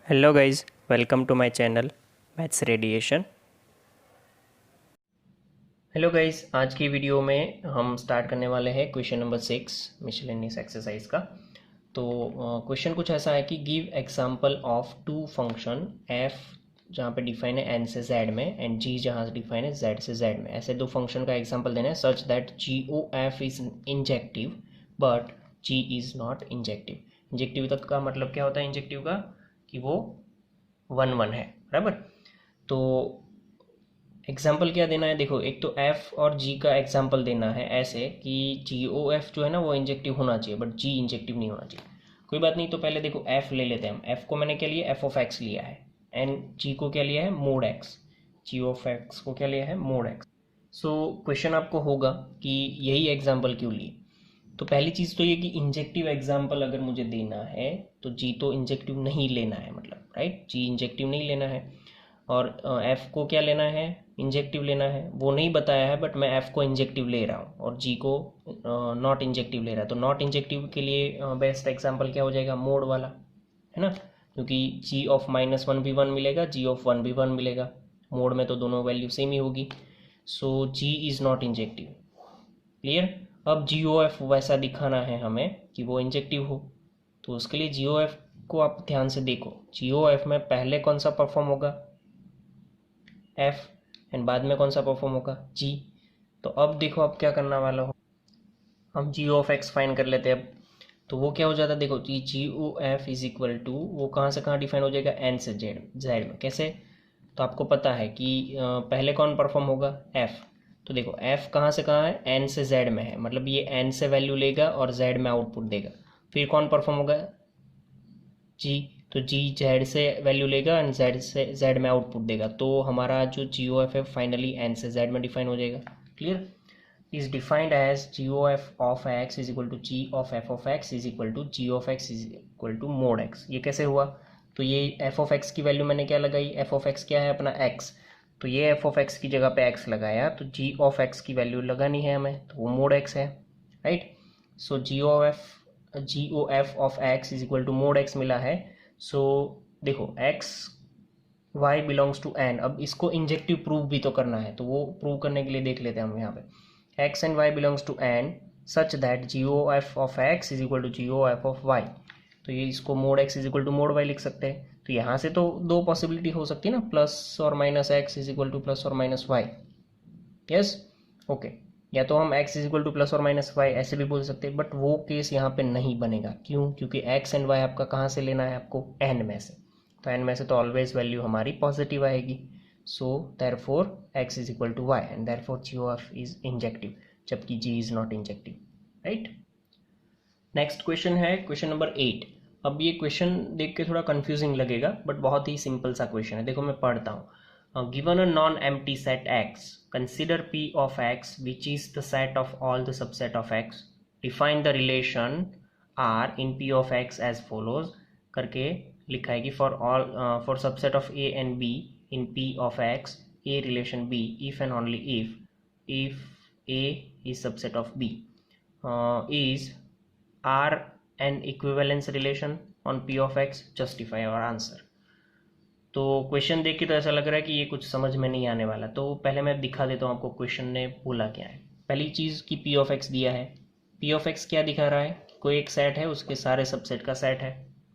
Hello guys, welcome to my channel Maths Radiation. Hello guys, आज की video में हम स्टार्ट करने वाले हैं क्वेश्चन नंबर 6 मिसलेनियस एक्सरसाइज का। तो क्वेश्चन कुछ ऐसा है कि give example of two function f जहाँ पे डिफाइन है एन से जेड में एंड जी जहाँ से डिफाइन है जेड से जेड में। ऐसे दो फंक्शन का एग्जांपल देना है such that g O F is injective but g is not injective. Injective तक का मतलब क्या होता है इंजेक्टिव का, कि वो 1 1 है, बराबर। तो एग्जाम्पल क्या देना है, देखो एक तो एफ और जी का एग्जाम्पल देना है ऐसे कि जी ओ एफ जो है ना वो इंजेक्टिव होना चाहिए बट जी इंजेक्टिव नहीं होना चाहिए। कोई बात नहीं, तो पहले देखो एफ ले लेते हैं हम। एफ को मैंने क्या लिया, एफ ऑफ एक्स लिया है एंड जी को क्या लिया है, mod x. G of x को क्या लिया है, मोड एक्स। सो क्वेश्चन आपको होगा कि यही एग्जाम्पल क्यों लिए। तो पहली चीज़ तो ये कि इंजेक्टिव एग्जाम्पल अगर मुझे देना है तो जी तो इंजेक्टिव नहीं लेना है, मतलब राइट, जी इंजेक्टिव नहीं लेना है। और एफ को क्या लेना है, इंजेक्टिव लेना है। वो नहीं बताया है बट मैं एफ को इंजेक्टिव ले रहा हूँ और जी को नॉट इंजेक्टिव ले रहा है। तो नॉट इंजेक्टिव के लिए बेस्ट एग्जांपल क्या हो जाएगा, मोड वाला, है ना। क्योंकि जी ऑफ -1 भी 1 मिलेगा, जी ऑफ 1 भी 1 मिलेगा। मोड में तो दोनों वैल्यू सेम ही होगी। सो जी इज़ नॉट इंजेक्टिव। क्लियर। अब जी ओ एफ वैसा दिखाना है हमें कि वो इंजेक्टिव हो, तो उसके लिए जी ओ एफ को आप ध्यान से देखो। जी ओ एफ में पहले कौन सा परफॉर्म होगा, एफ, एंड बाद में कौन सा परफॉर्म होगा, जी। तो अब देखो अब क्या करना वाला हो, हम जी ऑफ एक्स फाइन कर लेते हैं अब। तो वो क्या हो जाता है, देखो जी G O F is equal to, वो कहाँ से कहाँ डिफाइन हो जाएगा, एन से जेड, जेड में कैसे। तो आपको पता है कि पहले कौन परफॉर्म होगा, एफ। तो देखो एफ कहाँ से कहाँ है, एन से जेड में है, मतलब ये एन से वैल्यू लेगा और जेड में आउटपुट देगा। फिर कौन परफॉर्म होगा, जी। तो जी जेड से वैल्यू लेगा एंड जेड से जेड में आउटपुट देगा। तो हमारा जो जी ओ एफ है फाइनली एन से जेड में डिफाइन हो जाएगा। Clear. Is defined as ji O f of x is equal to ji of F of x is equal to ji of x is equal to mod x. ये कैसे हुआ, तो ये F of x की value मैंने क्या लगाई, F of x क्या है अपना एक्स, तो ये एफ ऑफ एक्स की जगह पे एक्स लगाया, तो जी ऑफ एक्स की वैल्यू लगानी है हमें, तो वो मोड एक्स है, right. So g O f of x is equal to mod x मिला है। सो देखो x y belongs to n, अब इसको इंजेक्टिव प्रूव भी तो करना है, तो वो प्रूव करने के लिए देख लेते हैं हम यहाँ पे, x and y belongs to n such that g O f of x is equal to g O f of y. तो ये इसको mod x is equal to mod y लिख सकते हैं। तो यहाँ से तो दो पॉसिबिलिटी हो सकती है ना, प्लस और minus x is equal two plus और माइनस वाई। Yes, okay. या तो हम x is equal two plus और माइनस वाई ऐसे भी बोल सकते हैं, बट वो केस यहाँ पे नहीं बनेगा। क्यों, क्योंकि x एंड y आपका कहाँ से लेना है, आपको n में से। तो n में से तो ऑलवेज वैल्यू हमारी पॉजिटिव आएगी। So therefore x is equal to y and therefore g of is injective, जबकि g is not injective, right. Next question है क्वेश्चन नंबर 8। अब ये क्वेश्चन देख के थोड़ा कंफ्यूजिंग लगेगा बट बहुत ही सिंपल सा क्वेश्चन है। देखो मैं पढ़ता हूँ। Given a non empty set x, consider p of x which is the set of all the subset of x, define the relation r in p of x as follows करके लिखा है कि for all for subset of a and b in p of x a relation b if and only if a is subset of b is R an equivalence relation on P of x, justify our answer। तो question देख के तो ऐसा लग रहा है कि ये कुछ समझ में नहीं आने वाला, तो पहले मैं दिखा देता हूँ आपको क्वेश्चन ने बोला क्या है। पहली चीज़ कि P of x दिया है। P of x क्या दिखा रहा है, कोई एक सेट है, उसके सारे सबसेट का सेट है,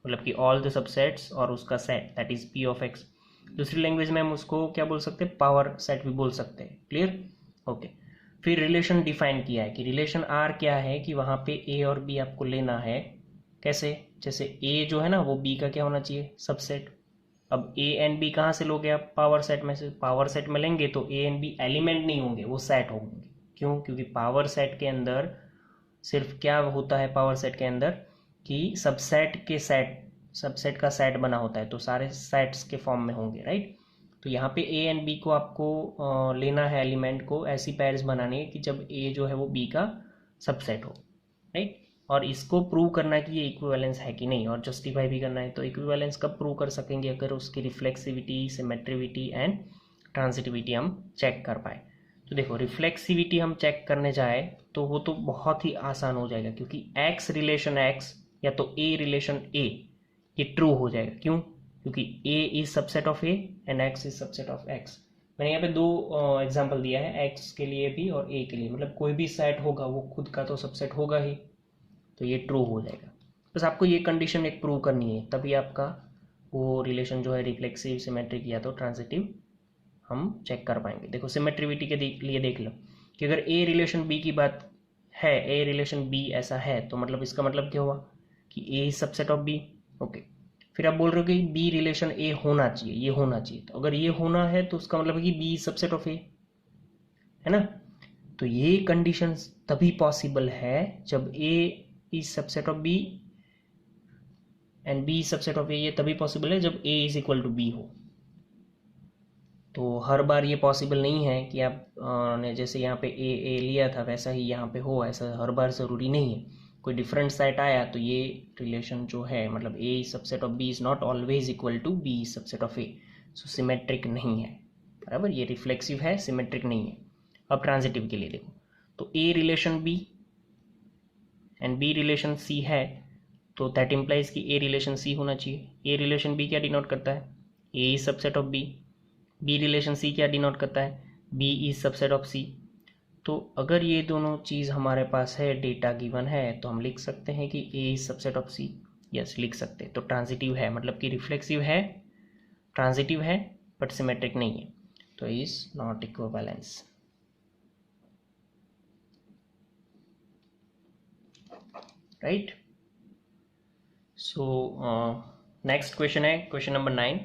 मतलब कि ऑल द सबसेट्स और उसका set, that is P of x। दूसरी लैंग्वेज में हम उसको क्या बोल सकते हैं, पावर सेट भी बोल सकते हैं। Clear, okay. फिर रिलेशन डिफाइन किया है कि रिलेशन आर क्या है, कि वहाँ पे ए और बी आपको लेना है। कैसे, जैसे ए जो है ना वो बी का क्या होना चाहिए, सबसेट। अब ए एंड बी कहाँ से लोगे आप, पावर सेट में से। पावर सेट में लेंगे तो ए एंड बी एलिमेंट नहीं होंगे, वो सेट होंगे। क्यों, क्योंकि पावर सेट के अंदर सिर्फ क्या होता है, पावर सेट के अंदर कि सबसेट के सेट, सबसेट का सेट बना होता है, तो सारे सेट्स के फॉर्म में होंगे, राइट। तो यहाँ पे ए एंड बी को आपको लेना है एलिमेंट को, ऐसी पेयर्स बनानी है कि जब ए जो है वो बी का सबसेट हो, राइट। और इसको प्रूव करना है कि ये इक्विवेलेंस है कि नहीं, और जस्टिफाई भी करना है। तो इक्विवेलेंस कब प्रूव कर सकेंगे, अगर उसकी रिफ्लेक्सिविटी, सिमेट्रिविटी एंड ट्रांजिटिविटी हम चेक कर पाए। तो देखो रिफ्लेक्सिविटी हम चेक करने जाए तो वो तो बहुत ही आसान हो जाएगा, क्योंकि एक्स रिलेशन एक्स या तो ए रिलेशन ए, ये ट्रू हो जाएगा। क्यों, क्योंकि a is subset of a and x is subset of x। मैंने यहाँ पे दो एग्जांपल दिया है, x के लिए भी और a के लिए, मतलब कोई भी सेट होगा वो खुद का तो सबसेट होगा ही, तो ये ट्रू हो जाएगा। बस आपको ये कंडीशन एक प्रूव करनी है, तभी आपका वो रिलेशन जो है रिफ्लेक्सिव, सिमेट्रिक या तो ट्रांजिटिव हम चेक कर पाएंगे। देखो सिमेट्रिविटी के लिए देख लो कि अगर a रिलेशन b की बात है, a रिलेशन b ऐसा है, तो मतलब इसका मतलब क्या हुआ कि a is subset of b। Okay, फिर आप बोल रहे हो कि b रिलेशन a होना चाहिए, ये होना चाहिए, तो अगर ये होना है तो उसका मतलब है कि b is subset of a, है ना। तो ये कंडीशन तभी पॉसिबल है जब a is subset of b and b is subset of a। ये तभी पॉसिबल है जब a is equal to b हो। तो हर बार ये पॉसिबल नहीं है कि आप ने जैसे यहाँ पे ए लिया था वैसा ही यहाँ पे हो, ऐसा हर बार ज़रूरी नहीं है। कोई डिफरेंट सेट आया तो ये रिलेशन जो है, मतलब a is subset of b is not always equal to b is subset of a, so symmetric नहीं है, बराबर। ये रिफ्लेक्सिव है, सिमेट्रिक नहीं है। अब ट्रांजिटिव के लिए देखो, तो a relation b and b relation c है, तो दैट इम्प्लाइज कि a रिलेशन c होना चाहिए। a रिलेशन b क्या डिनोट करता है, a is subset of b। b relation c क्या डिनोट करता है, b is subset of c। तो अगर ये दोनों चीज़ हमारे पास है, डेटा गिवन है, तो हम लिख सकते हैं कि a is subset of c। Yes, लिख सकते हैं। तो ट्रांजिटिव है, मतलब कि रिफ्लेक्सिव है, ट्रांजिटिव है, बट सिमेट्रिक नहीं है, तो is not equivalence. Right. So next question है question number 9।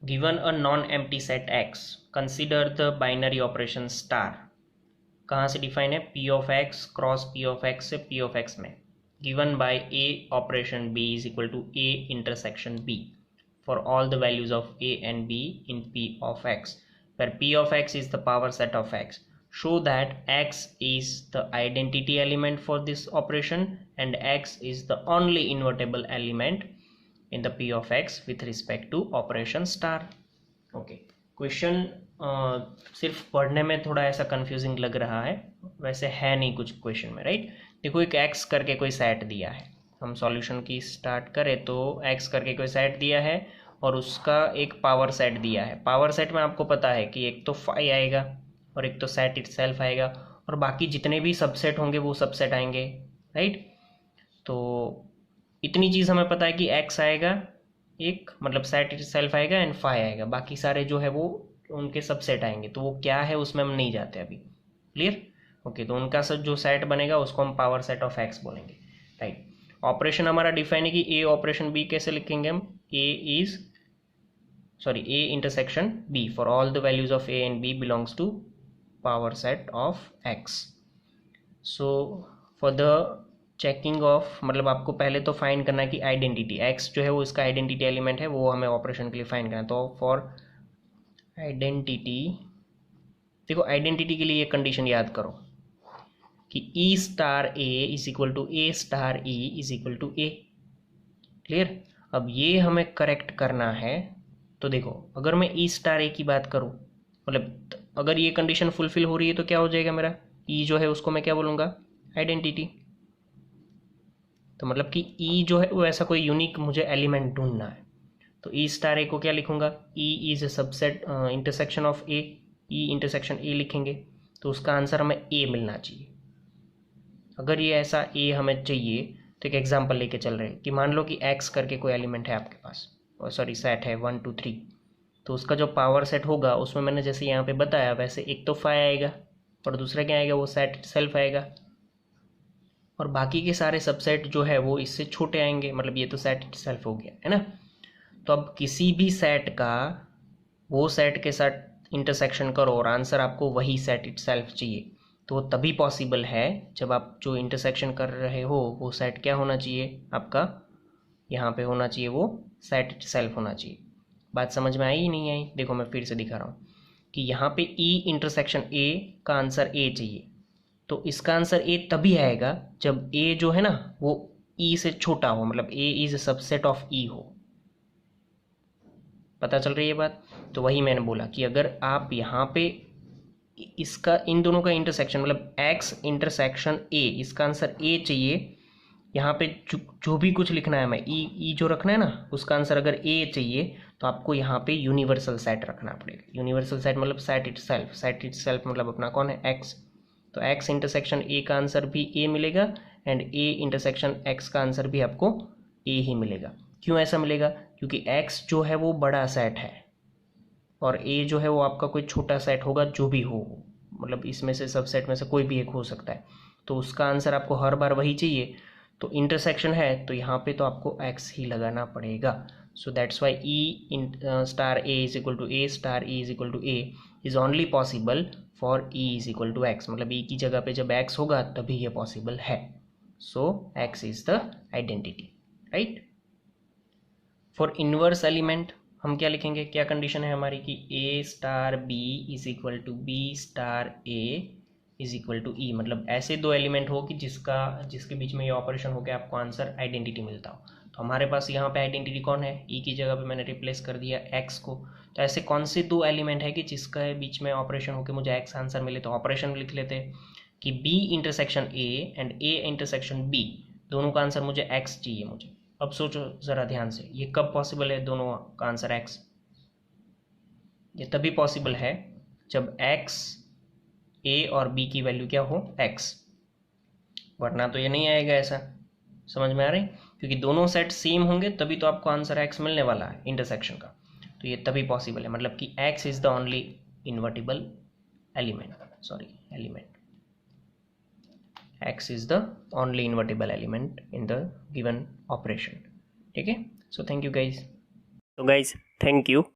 Given a non empty set x, consider the binary operation star. कहाँ से डिफाइन है, p of x cross p of x से p of x में, given by a operation b is equal to a intersection b for all the values of a and b in p of x, where p of x is the power set of x. Show that x is the identity element for this operation and x is the only invertible element in the p of x with respect to operation star. Okay, question सिर्फ पढ़ने में थोड़ा ऐसा confusing लग रहा है, वैसे है नहीं कुछ क्वेश्चन में, राइट। देखो एक x करके कोई सेट दिया है, हम सॉल्यूशन की स्टार्ट करें तो x करके कोई सेट दिया है और उसका एक पावर सेट दिया है। पावर सेट में आपको पता है कि एक तो फाई आएगा और एक तो सेट इटसेल्फ आएगा, और बाकी जितने भी सबसेट होंगे वो सबसेट आएंगे, राइट। तो इतनी चीज़ हमें पता है कि x आएगा एक, मतलब सेट इटसेल्फ आएगा एंड फाई आएगा, बाकी सारे जो है वो उनके सबसेट आएंगे, तो वो क्या है उसमें हम नहीं जाते अभी। क्लियर। ओके, तो उनका सब जो सेट बनेगा उसको हम पावर सेट ऑफ x बोलेंगे, राइट। ऑपरेशन हमारा डिफाइन है कि a ऑपरेशन b कैसे लिखेंगे हम, a intersection b for all the values of a and b belongs to power set of x। So for the checking of, मतलब आपको पहले तो फाइंड करना है कि आइडेंटिटी x जो है वो इसका आइडेंटिटी एलिमेंट है, वो हमें ऑपरेशन के लिए फाइंड करना है। तो फॉर आइडेंटिटी, देखो आइडेंटिटी के लिए ये कंडीशन याद करो कि e star a is equal to a star e is equal to a। Clear. अब ये हमें करेक्ट करना है, तो देखो अगर मैं e स्टार a की बात करूं, मतलब अगर ये कंडीशन फुलफिल हो रही है तो क्या हो जाएगा, मेरा e जो है उसको मैं क्या बोलूँगा, आइडेंटिटी। तो मतलब कि e जो है वो ऐसा कोई यूनिक मुझे एलिमेंट ढूंढना है, तो e स्टार a को क्या लिखूंगा, e is a subset intersection of a, e intersection a लिखेंगे, तो उसका आंसर हमें a मिलना चाहिए। अगर ये ऐसा a हमें चाहिए तो एक एग्जांपल लेके चल रहे हैं कि मान लो कि x करके कोई एलिमेंट है आपके पास, और सॉरी सेट है 1 2 3, तो उसका जो पावर सेट होगा उसमें मैंने जैसे यहाँ पे बताया वैसे एक तो फाई आएगा और दूसरा क्या आएगा, वो सेट सेल्फ आएगा, और बाकी के सारे सबसेट जो है वो इससे छोटे आएंगे, मतलब ये तो सेट सेल्फ हो गया, है ना। तो अब किसी भी सेट का वो सेट के साथ इंटरसेक्शन करो और आंसर आपको वही सेट इटसेल्फ चाहिए, तो वो तभी पॉसिबल है जब आप जो इंटरसेक्शन कर रहे हो वो सेट क्या होना चाहिए आपका, यहाँ पे होना चाहिए वो सेट इटसेल्फ होना चाहिए। बात समझ में आई ही नहीं आई, देखो मैं फिर से दिखा रहा हूँ कि यहाँ पे e इंटरसेक्शन a का आंसर a चाहिए, तो इसका आंसर a तभी आएगा जब a जो है ना वो e से छोटा हो, मतलब a is subset of e हो। पता चल रही है बात। तो वही मैंने बोला कि अगर आप यहाँ पे इसका इन दोनों का इंटरसेक्शन, मतलब x इंटरसेक्शन a, इसका आंसर a चाहिए, यहाँ पे जो भी कुछ लिखना है, मैं ई जो रखना है ना, उसका आंसर अगर ए चाहिए तो आपको यहाँ पे यूनिवर्सल सेट रखना पड़ेगा। यूनिवर्सल सेट मतलब सेट इटसेल्फ मतलब अपना कौन है, एक्स। तो एक्स इंटरसेक्शन ए का आंसर भी ए मिलेगा एंड ए इंटरसेक्शन एक्स का आंसर भी आपको ए ही मिलेगा। क्यों ऐसा मिलेगा? क्योंकि एक्स जो है वो बड़ा सेट है और ए जो है वो आपका कोई छोटा सेट होगा, जो भी हो, मतलब इसमें से सबसेट में से कोई भी एक हो सकता है। तो उसका आंसर आपको हर बार वही चाहिए, तो इंटरसेक्शन है तो यहाँ पे तो आपको एक्स ही लगाना पड़ेगा। So that's why e in star A is equal to a star e is equal to a is only possible for e is equal to x. मतलब ई की जगह पे जब एक्स होगा तभी ये पॉसिबल है। So X is the identity, right. For inverse element हम क्या लिखेंगे, क्या कंडीशन है हमारी कि A star B is equal to B star A is equal to E. मतलब ऐसे दो एलिमेंट हो कि जिसके बीच में ये ऑपरेशन होकर आपको आंसर आइडेंटिटी मिलता हो। तो हमारे पास यहाँ पे आइडेंटिटी कौन है, ई की जगह पे मैंने रिप्लेस कर दिया एक्स को। तो ऐसे कौन से दो एलिमेंट है कि जिसका बीच में ऑपरेशन होकर मुझे एक्स आंसर मिले? तो ऑपरेशन लिख लेते हैं कि b intersection a and a intersection b, दोनों का आंसर मुझे एक्स चाहिए मुझे। अब सोचो ज़रा ध्यान से, ये कब पॉसिबल है दोनों का आंसर एक्स? ये तभी पॉसिबल है जब एक्स ए और बी की वैल्यू क्या हो, एक्स, वरना तो ये नहीं आएगा। ऐसा समझ में आ रही? क्योंकि दोनों सेट सेम होंगे तभी तो आपको आंसर एक्स मिलने वाला है इंटरसेक्शन का। तो ये तभी पॉसिबल है, मतलब कि x is the only invertible element, x is the only invertible element in the given operation. ठीक है, so thank you guys. So guys, thank you.